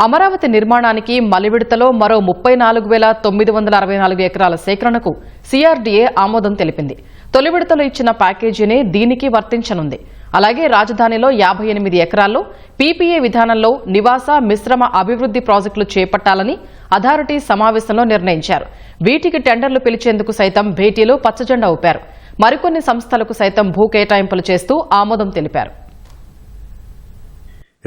అమరావతి నిర్మాణానికి మలివిడతలో మరో 34,964 ఎకరాల సేకరణకు సిఆర్డీఏ ఆమోదం తెలిపింది. తొలి విడతలో ఇచ్చిన ప్యాకేజీనే దీనికి వర్తించనుంది. అలాగే రాజధానిలో 58 ఎకరాల్లో పీపీఏ విధానంలో నివాస మిశ్రమ అభివృద్ధి ప్రాజెక్టులు చేపట్టాలని అథారిటీ సమావేశంలో నిర్ణయించారు. వీటికి టెండర్లు పిలిచేందుకు సైతం భేటీలో పచ్చజెండా ఊపారు. మరికొన్ని సంస్థలకు సైతం భూ కేటాయింపులు చేస్తూ ఆమోదం తెలిపారు.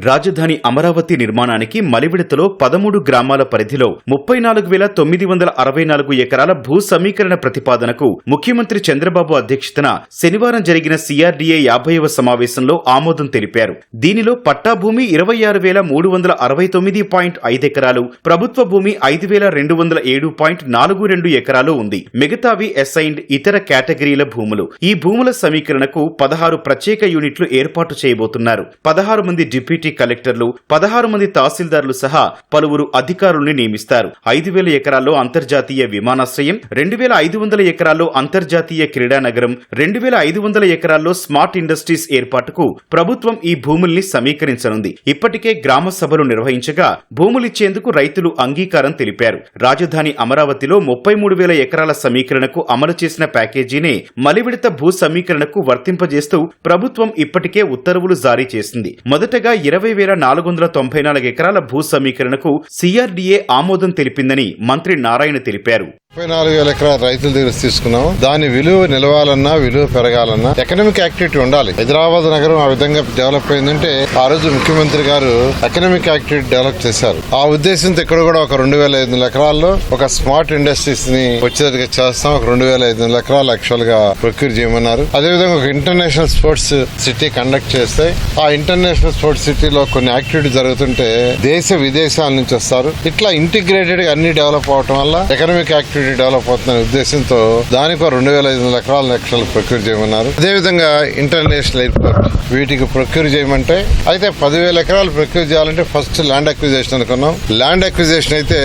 రాజధాని అమరావతి నిర్మాణానికి మలివిడతలో 13 గ్రామాల పరిధిలో 34,964 ఎకరాల భూ సమీకరణ ప్రతిపాదనకు ముఖ్యమంత్రి చంద్రబాబు అధ్యక్షతన శనివారం జరిగిన సిఆర్డీఏ 50వ సమావేశంలో ఆమోదం తెలిపారు. దీనిలో పట్టా భూమి 26,369.5 ఎకరాలు, ప్రభుత్వ భూమి 5,207.42 ఎకరాలు ఉంది. మిగతావి అసైన్డ్ ఇతర కేటగిరీల భూములు. ఈ భూముల సమీకరణకు 16 ప్రత్యేక యూనిట్లు ఏర్పాటు చేయబోతున్నారు. 16 మంది డిప్యూటీ కలెక్టర్లు, 16 మంది తహసీల్దార్లు సహా పలువురు అధికారుల్ని నియమిస్తారు. 5,000 ఎకరాల్లో అంతర్జాతీయ విమానాశ్రయం, 2,500 ఎకరాల్లో అంతర్జాతీయ క్రీడానగరం, 2,500 ఎకరాల్లో స్మార్ట్ ఇండస్ట్రీస్ ఏర్పాటుకు ప్రభుత్వం ఈ భూముల్ని సమీకరించనుంది. ఇప్పటికే గ్రామ సభలు నిర్వహించగా భూములిచ్చేందుకు రైతులు అంగీకారం తెలిపారు. రాజధాని అమరావతిలో 33,000 ఎకరాల సమీకరణకు అమలు చేసిన ప్యాకేజీనే మలివిడత భూ సమీకరణకు వర్తింపజేస్తూ ప్రభుత్వం ఇప్పటికే ఉత్తర్వులు జారీ చేసింది. మొదటగా 20,494 ఎకరాల భూ సమీకరణకు సిఆర్డీఏ ఆమోదం తెలిపిందని మంత్రి నారాయణ తెలిపారు. 34,000 ఎకరాల రైతుల దగ్గర తీసుకున్నాం. దాని విలువ నిలవాలన్నా, విలువ పెరగాలన్నా ఎకనామిక్ యాక్టివిటీ ఉండాలి. హైదరాబాద్ నగరం ఆ విధంగా డెవలప్ అయిందంటే ఆ రోజు ముఖ్యమంత్రి గారు ఎకనామిక్ యాక్టివిటీ డెవలప్ చేశారు. ఆ ఉద్దేశంతో ఇక్కడ కూడా ఒక 2,500 ఎకరాల్లో ఒక స్మార్ట్ ఇండస్ట్రీస్ ని వచ్చేదిగా చేస్తాం. ఒక 2,500 ఎకరాలు యాక్చువల్ గా ప్రొక్యూర్ చేయమన్నారు. అదేవిధంగా ఒక ఇంటర్నేషనల్ స్పోర్ట్స్ సిటీ కండక్ట్ చేస్తే ఆ ఇంటర్నేషనల్ స్పోర్ట్స్ సిటీలో కొన్ని యాక్టివిటీ జరుగుతుంటే దేశ విదేశాల నుంచి వస్తారు. ఇట్లా ఇంటిగ్రేటెడ్ గా అన్ని డెవలప్ అవటం వల్ల ఎకనామిక్ యాక్టివిటీ డెవలప్ అవుతున్న ఉద్దేశంతో దానికి 2,500 ఎకరాల ప్రొక్యూర్ చేయమన్నారు. అదేవిధంగా ఇంటర్నేషనల్ ఎయిర్పోర్ట్ వీటికి ప్రొక్యూర్ చేయమంటే అయితే 10,000 ఎకరాలు ప్రొక్యూర్ చేయాలంటే ఫస్ట్ ల్యాండ్ అక్విజిషన్ అనుకున్నాం. ల్యాండ్ అక్విజిషన్ అయితే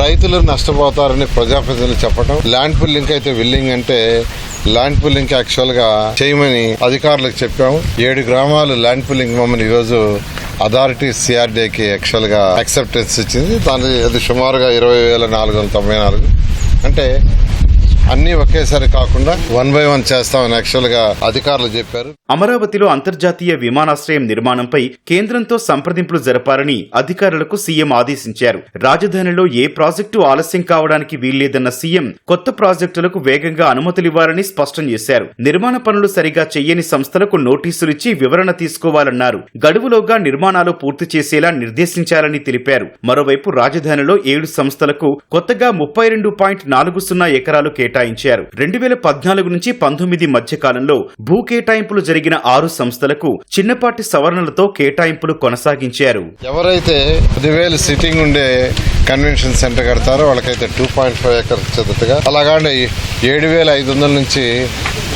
రైతులు నష్టపోతారని ప్రజాప్రతినిధులు చెప్పడం, ల్యాండ్ పుల్లింగ్ అయితే విల్లింగ్ అంటే ల్యాండ్ పుల్లింగ్ యాక్చువల్ గా చేయమని అధికారులకు చెప్పాము. 7 గ్రామాలు ల్యాండ్ పుల్లింగ్ మమ్మల్ని ఈరోజు అథారిటీ సిఆర్డీకి యాక్చువల్ గా యాక్సెప్టెన్స్ ఇచ్చింది. దాని అది సుమారుగా 20,494 అంటే అన్ని ఒకేసారి కాకుండా 1 by 1 చేస్తామని యాక్చువల్ గా అధికారులు చెప్పారు. అమరావతిలో అంతర్జాతీయ విమానాశ్రయం నిర్మాణంపై కేంద్రంతో సంప్రదింపులు జరపాలని అధికారులకు సీఎం ఆదేశించారు. రాజధానిలో ఏ ప్రాజెక్టు ఆలస్యం కావడానికి వీల్లేదన్న సీఎం కొత్త ప్రాజెక్టులకు వేగంగా అనుమతులివ్వాలని స్పష్టం చేశారు. నిర్మాణ పనులు సరిగా చెయ్యని సంస్థలకు నోటీసులిచ్చి వివరణ తీసుకోవాలన్నారు. గడువులోగా నిర్మాణాలు పూర్తి చేసేలా నిర్దేశించాలని తెలిపారు. మరోవైపు రాజధానిలో 7 సంస్థలకు కొత్తగా 32.40 ఎకరాలు కేటాయించారు. 2014 నుంచి 19 మధ్య కాలంలో భూ కేటాయింపులు జరిగిన 6 సంస్థలకు చిన్నపాటి సవరణలతో కేటాయింపులు కొనసాగించారు. ఎవరైతే 10,000 సిట్టింగ్ ఉండే కన్వెన్షన్ సెంటర్ కడతారో వాళ్ళకైతే 2.5 ఎకర్స్ చెందుతుగా, అలాగే 7,500 నుంచి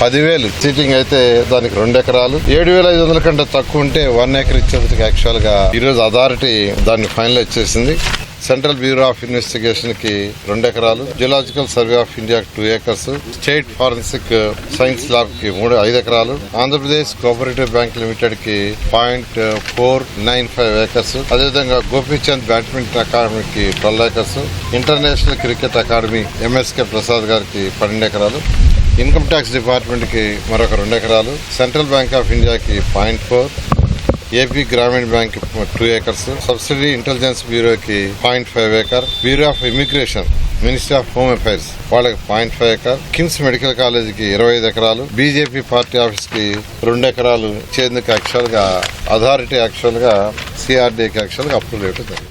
10,000 సిట్టింగ్ అయితే దానికి 2 ఎకరాలు, 7,500 కంటే తక్కువ ఉంటే 1 ఎకర్ ఇచ్చేందుకు యాక్చువల్ గా ఈరోజు అథారిటీ దాన్ని ఫైనలైజ్ చేసింది. సెంట్రల్ బ్యూరో ఆఫ్ ఇన్వెస్టిగేషన్ కి 2 ఎకరాలు, geological survey of India 2 acres, state forensic science lab కి 5 ఎకరాలు, ఆంధ్రప్రదేశ్ కోఆపరేటివ్ బ్యాంక్ లిమిటెడ్ కి 0.495 ఏకర్స్, అదేవిధంగా గోపీచంద్ బ్యాడ్మింటన్ అకాడమీకి 12 acres, international cricket academy MSK Prasad గారికి 12 ఎకరాలు, ఇన్కమ్ ట్యాక్స్ డిపార్ట్మెంట్ కి మరొక 2 ఎకరాలు, సెంట్రల్ బ్యాంక్ ఆఫ్ ఇండియాకి 0.4, ఏపీ గ్రామీణ బ్యాంక్ 2 ఏకర్స్, సబ్సిడీ ఇంటెలిజెన్స్ బ్యూరోకి 0.5 acre, bureau of immigration ministry of home affairs వాళ్ళకి 0.5 ఏకర్, కిమ్స్ మెడికల్ కాలేజీకి 25 ఎకరాలు, బీజేపీ పార్టీ ఆఫీస్ కి 2 ఎకరాలు చేందుకు యాక్చువల్ గా అథారిటీ యాక్చువల్ గా సిఆర్డీకి యాక్చువల్ గా అప్రూవ్ చేయడం జరిగింది.